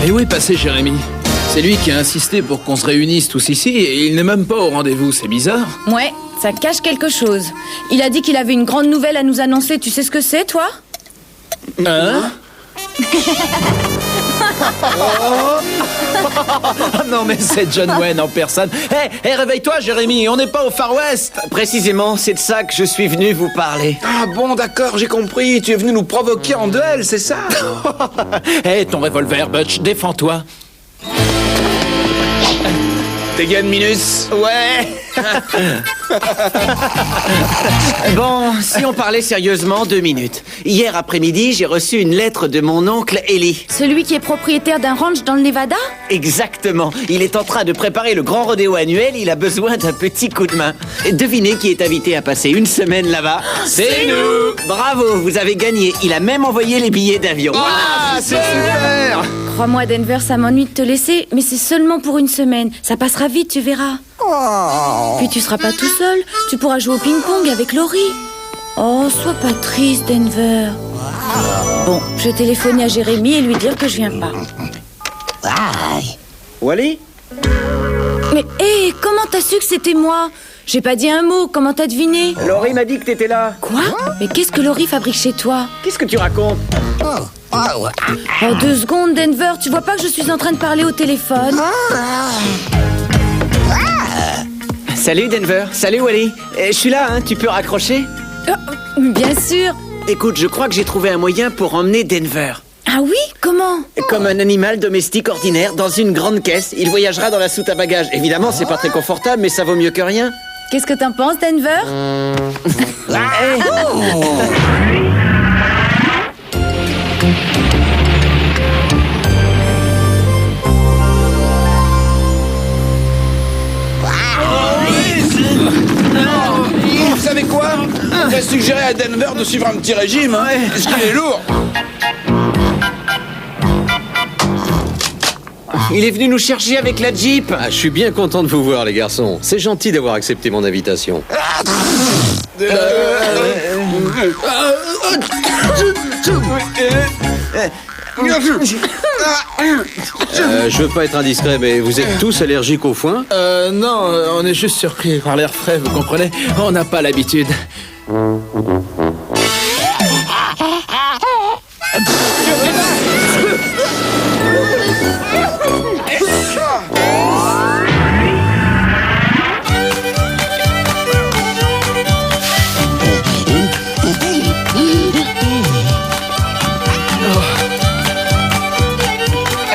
Et où est passé Jérémy? C'est lui qui a insisté pour qu'on se réunisse tous ici et il n'est même pas au rendez-vous, c'est bizarre. Ouais, ça cache quelque chose. Il a dit qu'il avait une grande nouvelle à nous annoncer. Tu sais ce que c'est, toi? Hein? Non mais c'est John Wayne en personne. Hé, réveille-toi Jérémy, on n'est pas au Far West. Précisément, c'est de ça que je suis venu vous parler. Ah bon, d'accord, j'ai compris. Tu es venu nous provoquer en duel, c'est ça? Hé, ton revolver, Butch, défends-toi. Dégaine Minus. Ouais. Bon, si on parlait sérieusement, 2 minutes. Hier après-midi, j'ai reçu une lettre de mon oncle Eli. Celui qui est propriétaire d'un ranch dans le Nevada? Exactement. Il est en train de préparer le grand rodéo annuel, il a besoin d'un petit coup de main. Devinez qui est invité à passer une semaine là-bas? C'est nous. Bravo, vous avez gagné. Il a même envoyé les billets d'avion. Ah, c'est super. Crois-moi, Denver, ça m'ennuie de te laisser, mais c'est seulement pour une semaine. Ça passera vite, tu verras. Puis tu seras pas tout seul. Tu pourras jouer au ping-pong avec Laurie. Oh, sois pas triste, Denver. Bon, je vais téléphoner à Jérémy et lui dire que je viens pas. Wally? Mais hé, comment t'as su que c'était moi? J'ai pas dit un mot, comment t'as deviné? Laurie m'a dit que t'étais là. Quoi? Mais qu'est-ce que Laurie fabrique chez toi? Qu'est-ce que tu racontes? Oh, 2 secondes, Denver, tu vois pas que je suis en train de parler au téléphone? Salut Denver, salut Wally. Je suis là, hein, tu peux raccrocher? Bien sûr. Écoute, je crois que j'ai trouvé un moyen pour emmener Denver. Ah oui? Comment? Comme un animal domestique ordinaire, dans une grande caisse. Il voyagera dans la soute à bagages. Évidemment, c'est pas très confortable, mais ça vaut mieux que rien. Qu'est-ce que t'en penses, Denver? Vous savez quoi? On va suggérer à Denver de suivre un petit régime, hein? Parce qu'il est lourd. Il est venu nous chercher avec la Jeep. Ah, je suis bien content de vous voir, les garçons. C'est gentil d'avoir accepté mon invitation. Je veux pas être indiscret, mais vous êtes tous allergiques au foin? Non, on est juste surpris par l'air frais, vous comprenez? On n'a pas l'habitude.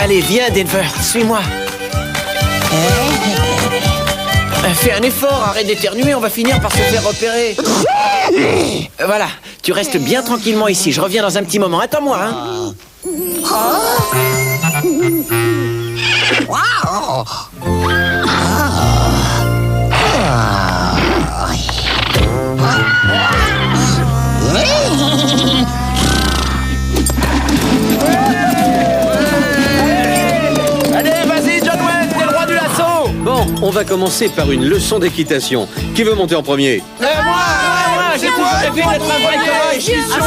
Allez, viens Denver, suis-moi. Fais un effort, arrête d'éternuer, on va finir par se faire repérer. Voilà, tu restes bien tranquillement ici, je reviens dans un petit moment. Attends-moi, hein. Allez, vas-y, John Wayne, t'es le roi du lasso. Bon, on va commencer par une leçon d'équitation. Qui veut monter en premier? Moi, j'ai toujours rêvé d'être un vrai cowboy. Je suis sûr.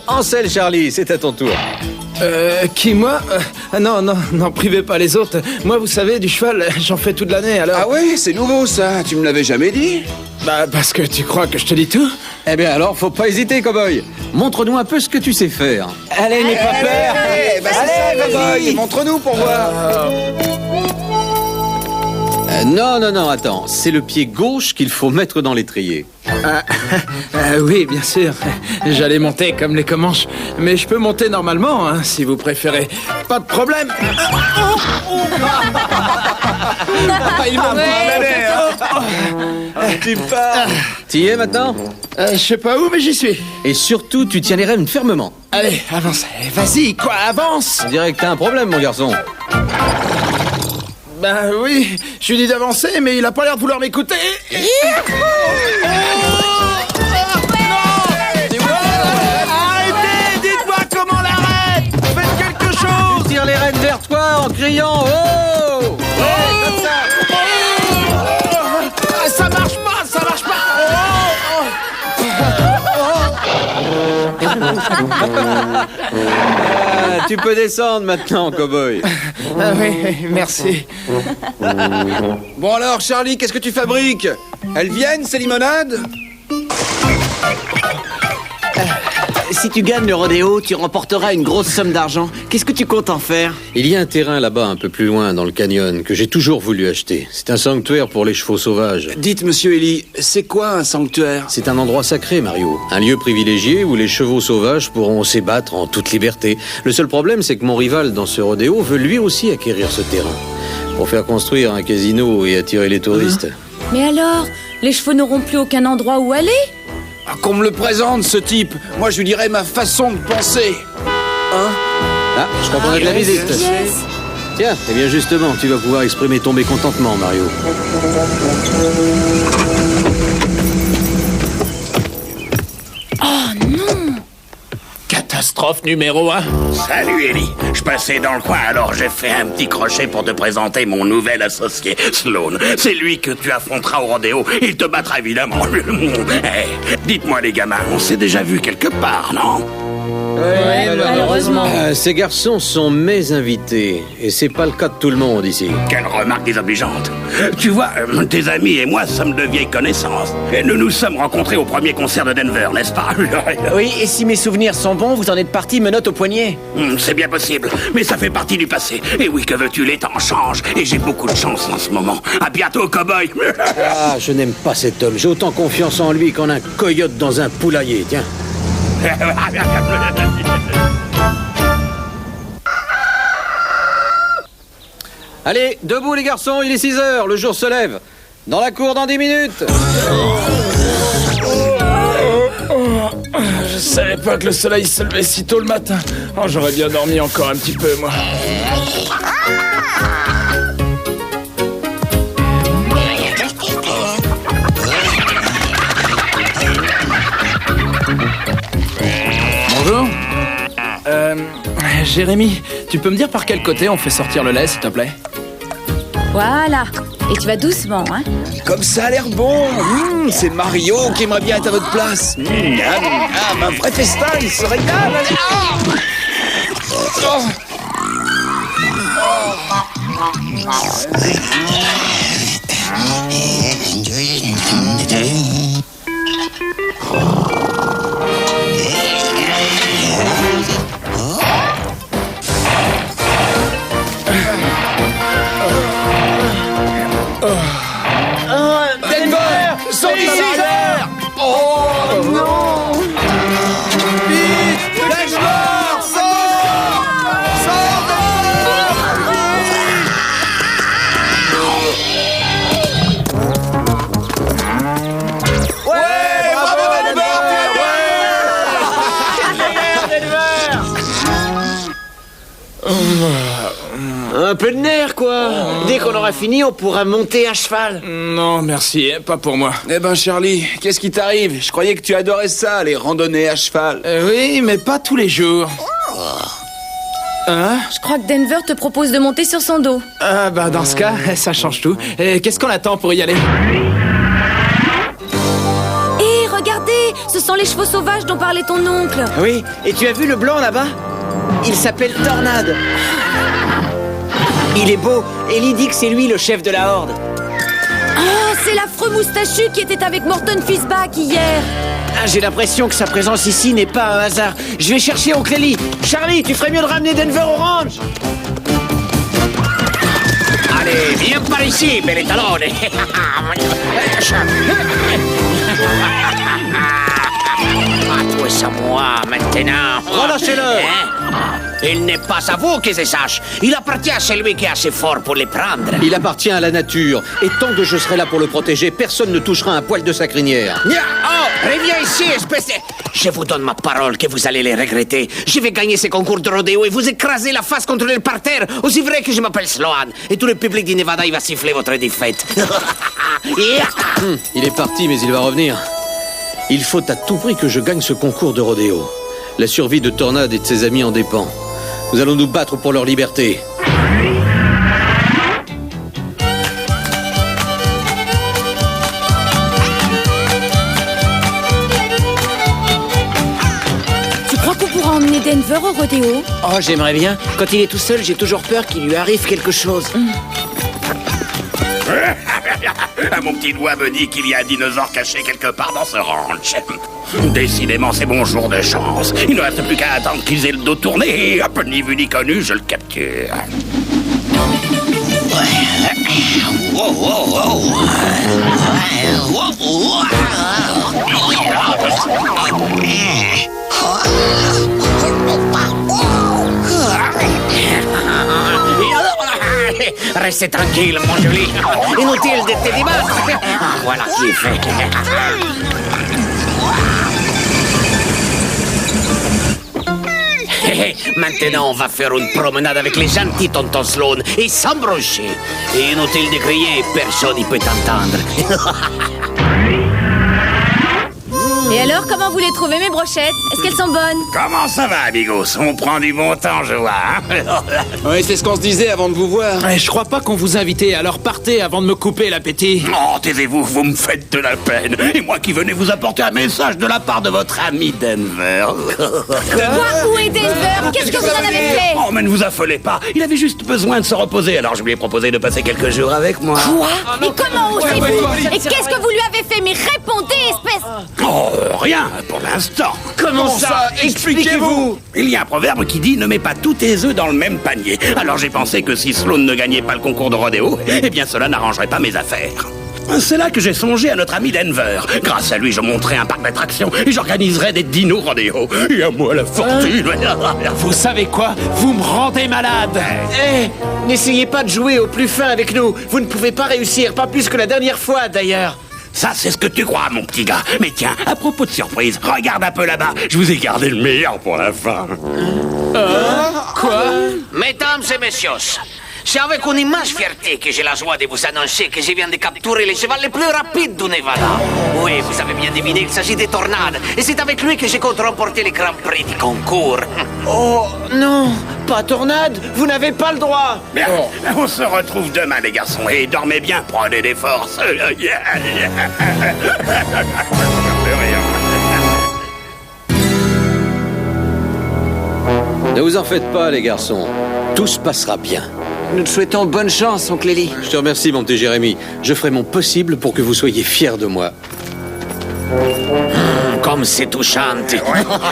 Ansel, Charlie, c'est à ton tour. Qui, moi? Non, n'en privez pas les autres. Moi, vous savez, du cheval, j'en fais toute l'année, alors... Ah ouais, c'est nouveau ça. Tu me l'avais jamais dit? Bah, parce que tu crois que je te dis tout? Eh bien alors, faut pas hésiter, cowboy. Montre-nous un peu ce que tu sais faire. Allez, n'aie pas peur. Bah c'est ça, cowboy. Montre-nous pour voir. Non, attends. C'est le pied gauche qu'il faut mettre dans l'étrier. Oui, bien sûr. J'allais monter comme les Comanches. Mais je peux monter normalement, hein, si vous préférez. Pas de problème. Il m'a T'y es maintenant? Je sais pas où, mais j'y suis. Et surtout, tu tiens les rênes fermement. Allez, avance. Vas-y, quoi, avance. On dirait que t'as un problème, mon garçon. Bah oui, je lui dis d'avancer, mais il a pas l'air de vouloir m'écouter. Arrêtez, dites-moi comment l'arrête. Faites quelque chose. Tu tires les rênes vers toi en criant « Oh !» Comme ça. Ça marche pas, ça marche pas. Tu peux descendre maintenant, cow-boy. Ah oui, merci. Bon alors, Charlie, qu'est-ce que tu fabriques? Elles viennent, ces limonades? Si tu gagnes le rodéo, tu remporteras une grosse somme d'argent. Qu'est-ce que tu comptes en faire? Il y a un terrain là-bas, un peu plus loin, dans le canyon, que j'ai toujours voulu acheter. C'est un sanctuaire pour les chevaux sauvages. Dites, monsieur Ellie, c'est quoi un sanctuaire? C'est un endroit sacré, Mario. Un lieu privilégié où les chevaux sauvages pourront s'ébattre en toute liberté. Le seul problème, c'est que mon rival dans ce rodéo veut lui aussi acquérir ce terrain. Pour faire construire un casino et attirer les touristes. Mais alors, les chevaux n'auront plus aucun endroit où aller? Ah, qu'on me le présente, ce type. Moi, je lui dirais ma façon de penser. Hein? Ah, je crois qu'on a de la visite. Yes. Tiens, eh bien justement, tu vas pouvoir exprimer ton mécontentement, Mario. Oh non! Catastrophe numéro 1. Salut Ellie, je passais dans le coin alors j'ai fait un petit crochet pour te présenter mon nouvel associé, Sloan. C'est lui que tu affronteras au rodéo, il te battra évidemment. Eh, dites-moi les gamins, on s'est déjà vu quelque part, non? Ouais, malheureusement. Ces garçons sont mes invités, et c'est pas le cas de tout le monde ici. Quelle remarque désobligeante. Tu vois, tes amis et moi sommes de vieilles connaissances. Et nous nous sommes rencontrés au premier concert de Denver, n'est-ce pas? Oui, et si mes souvenirs sont bons, vous en êtes parti menottes au poignet. C'est bien possible, mais ça fait partie du passé. Et oui, que veux-tu, les temps changent, et j'ai beaucoup de chance en ce moment. À bientôt, cow-boy. Ah, je n'aime pas cet homme. J'ai autant confiance en lui qu'en un coyote dans un poulailler, tiens. Allez, debout les garçons, il est 6 heures, le jour se lève. Dans la cour dans 10 minutes. Je savais pas que le soleil se levait si tôt le matin. Oh, j'aurais bien dormi encore un petit peu, moi. Bonjour. Jérémy, tu peux me dire par quel côté on fait sortir le lait, s'il te plaît? Voilà. Et tu vas doucement, hein? Comme ça a l'air bon. C'est Mario qui aimerait bien être à votre place. Un vrai festin, il se régale. Denver, sors d'ici! Oh non! Vite! Denver, sors! Ouais, bravo Un peu de nerfs, quoi. Dès qu'on aura fini, on pourra monter à cheval. Non, merci, pas pour moi. Eh ben Charlie, qu'est-ce qui t'arrive? Je croyais que tu adorais ça, les randonnées à cheval. Oui, mais pas tous les jours. Hein? Je crois que Denver te propose de monter sur son dos. Ah bah dans ce cas, ça change tout. Et qu'est-ce qu'on attend pour y aller? Hé, regardez! Ce sont les chevaux sauvages dont parlait ton oncle. Oui, et tu as vu le blanc là-bas? Il s'appelle Tornade. Il est beau. Ellie dit que c'est lui le chef de la horde. Oh, c'est l'affreux moustachu qui était avec Morton Fizzback hier. Ah, j'ai l'impression que sa présence ici n'est pas un hasard. Je vais chercher Oncle Ellie. Charlie, tu ferais mieux de ramener Denver au ranch. Allez, viens par ici, bel talone. À toi, c'est à moi, maintenant. Relâchez-le. Il n'est pas à vous que je sache. Il appartient à celui qui est assez fort pour les prendre. Il appartient à la nature, et tant que je serai là pour le protéger, personne ne touchera un poil de sa crinière. Oh, reviens ici, espèce de... Je vous donne ma parole que vous allez les regretter. Je vais gagner ces concours de rodéo et vous écraser la face contre le parterre. Aussi vrai que je m'appelle Sloan. Et tout le public du Nevada, il va siffler votre défaite. Il est parti, mais il va revenir. Il faut à tout prix que je gagne ce concours de rodéo. La survie de Tornade et de ses amis en dépend. Nous allons nous battre pour leur liberté. Tu crois Denver au rodéo? Oh, j'aimerais bien. Quand il est tout seul, j'ai toujours peur qu'il lui arrive quelque chose. Mon petit doigt me dit qu'il y a un dinosaure caché quelque part dans ce ranch. Décidément, c'est mon jour de chance. Il ne reste plus qu'à attendre qu'ils aient le dos tourné et hop, ni vu ni connu, je le capture. Restez tranquille, mon joli. Inutile de te débattre. Voilà qui est fait. Maintenant, on va faire une promenade avec les gentils tonton Sloan et sans broncher. Et inutile de crier, personne n'y peut t'entendre. Et alors, comment vous les trouvez, mes brochettes? Est-ce qu'elles sont bonnes? Comment ça va, amigos? On prend du bon temps, je vois. Oui, c'est ce qu'on se disait avant de vous voir. Je crois pas qu'on vous invitait, alors partez avant de me couper l'appétit. Oh, taisez-vous, vous me faites de la peine. Et moi qui venais vous apporter un message de la part de votre ami Denver. Quoi? Où est Denver? Qu'est-ce que vous en avez fait? Oh, mais ne vous affolez pas. Il avait juste besoin de se reposer, alors je lui ai proposé de passer quelques jours avec moi. Quoi? Mais comment osez-vous? Et qu'est-ce que vous lui avez fait? Mais répondez, espèce... Oh, rien, pour l'instant. Comment ça? Expliquez-vous. Il y a un proverbe qui dit « Ne mets pas tous tes œufs dans le même panier ». Alors j'ai pensé que si Sloan ne gagnait pas le concours de rodéo, eh bien cela n'arrangerait pas mes affaires. C'est là que j'ai songé à notre ami Denver. Grâce à lui, je monterai un parc d'attractions et j'organiserai des dinos rodéo. Et à moi la fortune. Vous savez quoi? Vous me rendez malade. N'essayez pas de jouer au plus fin avec nous. Vous ne pouvez pas réussir, pas plus que la dernière fois d'ailleurs. Ça, c'est ce que tu crois, mon petit gars. Mais tiens, à propos de surprise, regarde un peu là-bas. Je vous ai gardé le meilleur pour la fin. Quoi? Mesdames et messieurs, c'est avec une immense fierté que j'ai la joie de vous annoncer que je viens de capturer le cheval le plus rapide du Nevada. Oui, vous avez bien deviné, il s'agit de Tornade. Et c'est avec lui que je compte remporter le Grand Prix du concours. Oh, non, pas Tornade, vous n'avez pas le droit. Bien, on se retrouve demain, les garçons. Et dormez bien, prenez des forces. Ne vous en faites pas, les garçons. Tout se passera bien. Nous te souhaitons bonne chance, oncle Eli. Je te remercie, mon petit Jérémy. Je ferai mon possible pour que vous soyez fiers de moi. Comme c'est touchant.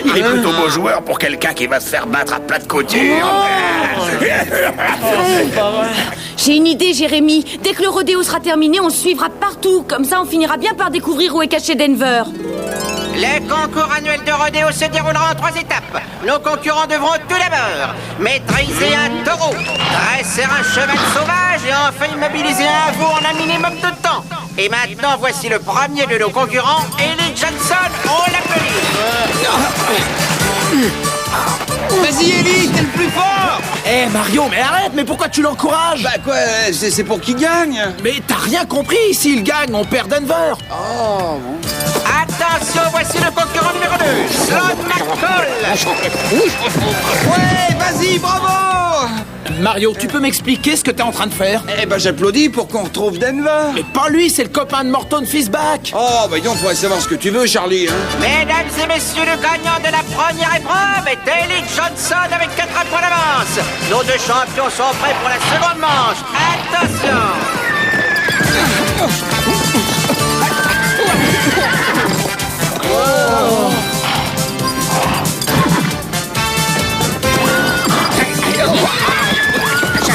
Il est plutôt beau joueur pour quelqu'un qui va se faire battre à plat de couture. J'ai une idée, Jérémy. Dès que le rodéo sera terminé, on suivra partout. Comme ça, on finira bien par découvrir où est caché Denver. Le concours annuel de rodéo se déroulera en 3 étapes. Nos concurrents devront tout d'abord maîtriser un taureau, dresser un cheval sauvage et enfin immobiliser un veau en un minimum de temps. Et maintenant, voici le premier de nos concurrents, Eli Johnson. On l'applaudit. Vas-y, Ellie, t'es le plus fort. Mario, mais arrête, mais pourquoi tu l'encourages? Bah quoi, c'est pour qu'il gagne. Mais t'as rien compris, s'il gagne, on perd Denver. Oh, bon. Attention, voici le concurrent numéro 2, Sloan McCall. Ouais, vas-y, bravo. Mario, tu peux m'expliquer ce que t'es en train de faire? Eh ben, j'applaudis pour qu'on retrouve Denver. Mais pas lui, c'est le copain de Morton Fishback. Oh, bah donc, faudrait savoir ce que tu veux, Charlie. Hein. Mesdames et messieurs, le gagnant de la première épreuve est Eli Johnson avec 4 points d'avance. Nos deux champions sont prêts pour la seconde manche. Attention!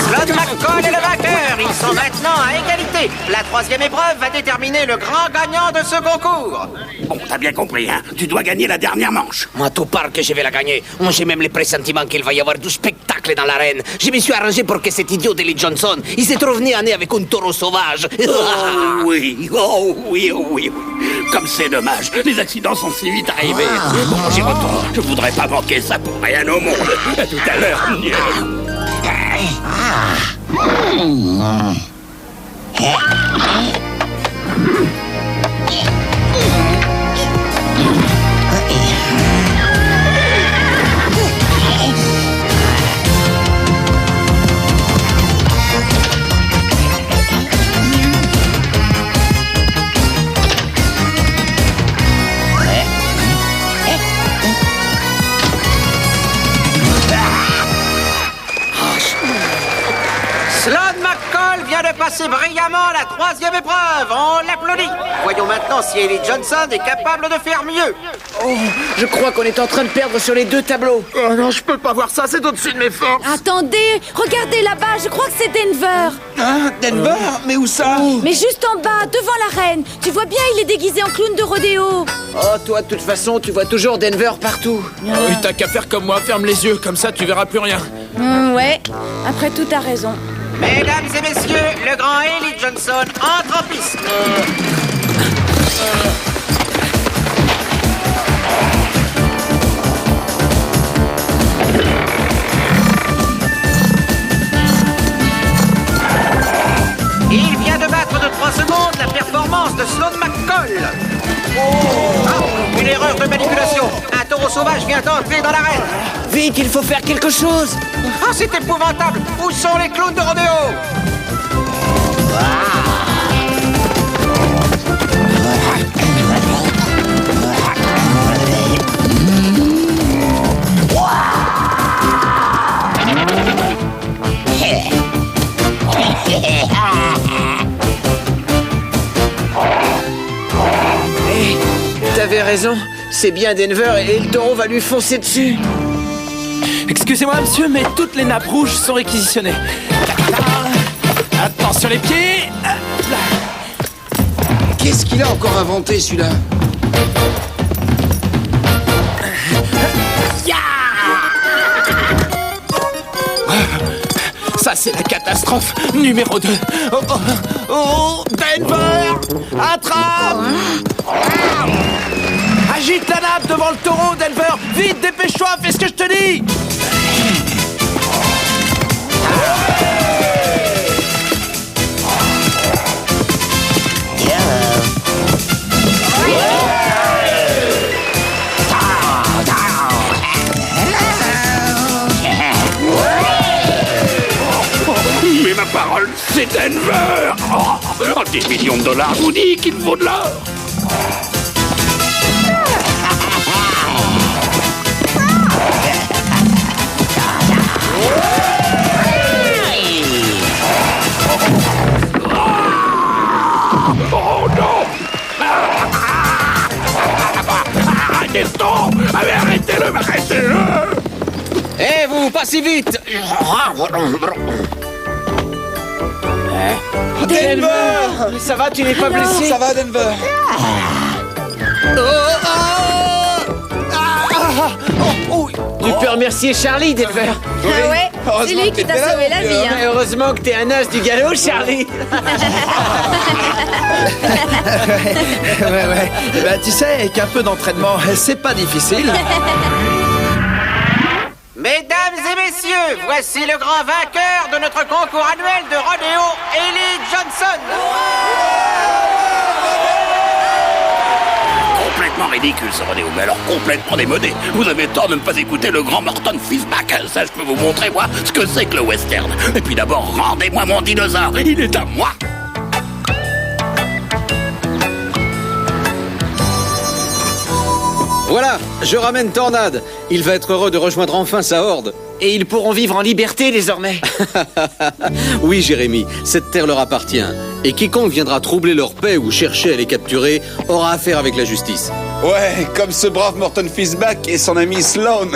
Sloan McCall est le vainqueur. Ils sont maintenant à égalité. La troisième épreuve va déterminer le grand gagnant de ce concours. Bon, t'as bien compris, hein. Tu dois gagner la dernière manche. Moi, tout part que je vais la gagner. Moi, j'ai même le pressentiment qu'il va y avoir du spectacle dans l'arène. Je me suis arrangé pour que cet idiot d'Eli Johnson, il se trouve né à nez avec un taureau sauvage. Oh oui, oh oui, oh oui. Comme c'est dommage, les accidents sont si vite arrivés. Bon, j'y retourne. Je voudrais pas manquer ça pour rien au monde. À tout à l'heure. vient de passer brillamment la 3e épreuve. On l'applaudit. Voyons maintenant si Ellie Johnson est capable de faire mieux. Oh, je crois qu'on est en train de perdre sur les 2 tableaux. Oh non, je peux pas voir ça, c'est au-dessus de mes forces. Attendez, regardez là-bas, je crois que c'est Denver. Hein, Denver? Mais où ça? Mais juste en bas, devant la reine. Tu vois bien, il est déguisé en clown de rodéo. Oh, toi, de toute façon, tu vois toujours Denver partout. Oui, t'as qu'à faire comme moi, ferme les yeux, comme ça tu verras plus rien. Ouais, après tout, t'as raison. Mesdames et messieurs, le grand Ellie Johnson entre en piste. Il vient de battre de 3 secondes la performance de Sloan McCall. Ah, une erreur de manipulation. Un taureau sauvage vient d'entrer dans l'arène. Vite, il faut faire quelque chose. Ah, c'est épouvantable. Où sont les clowns de rodéo? T'avais raison, c'est bien Denver et le taureau va lui foncer dessus. Excusez-moi, monsieur, mais toutes les nappes rouges sont réquisitionnées. Attention les pieds. Qu'est-ce qu'il a encore inventé, celui-là? Ça, c'est la catastrophe numéro 2. Oh, oh, oh, Denver! Attrape! Agite la nappe devant le taureau, Denver! Vite, dépêche-toi, fais ce que je te dis! Mais ma parole, c'est Denver. 10 millions de dollars, je vous dis qu'il vaut de l'or. Oh non! Arrêtez-le! Arrêtez-le! Arrêtez-le! Eh, vous, pas si vite. Denver! Ça va, tu n'es pas blessé? Ça va, Denver? Tu peux remercier Charlie, Denver. Ah ouais, c'est Heureusement lui que qui t'a t'étais là, sauvé la mon vie. vieux. Hein. Heureusement que t'es un as du galop, Charlie. Ouais. Eh ben, tu sais, avec un peu d'entraînement, c'est pas difficile. Mesdames et messieurs, voici le grand vainqueur de notre concours annuel de rodéo, Ellie Johnson. Complètement ridicule ce rodéo, mais alors complètement démodé. Vous avez tort de ne pas écouter le grand Morton Fishback. Ça, je peux vous montrer, moi, ce que c'est que le western. Et puis d'abord, rendez-moi mon dinosaure. Il est à moi. Voilà, je ramène Tornade. Il va être heureux de rejoindre enfin sa horde. Et ils pourront vivre en liberté désormais. Oui, Jérémy, cette terre leur appartient. Et quiconque viendra troubler leur paix ou chercher à les capturer aura affaire avec la justice. Ouais, comme ce brave Morton Fishback et son ami Sloan.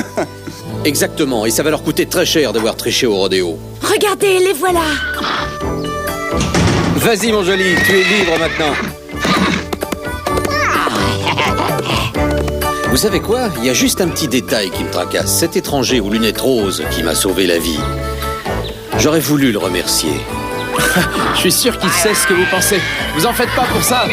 Exactement, et ça va leur coûter très cher d'avoir triché au rodéo. Regardez, les voilà. Vas-y, mon joli, tu es libre maintenant. Vous savez quoi? Il y a juste un petit détail qui me tracasse. Cet étranger aux lunettes roses qui m'a sauvé la vie. J'aurais voulu le remercier. Je suis sûr qu'il sait ce que vous pensez. Vous en faites pas pour ça.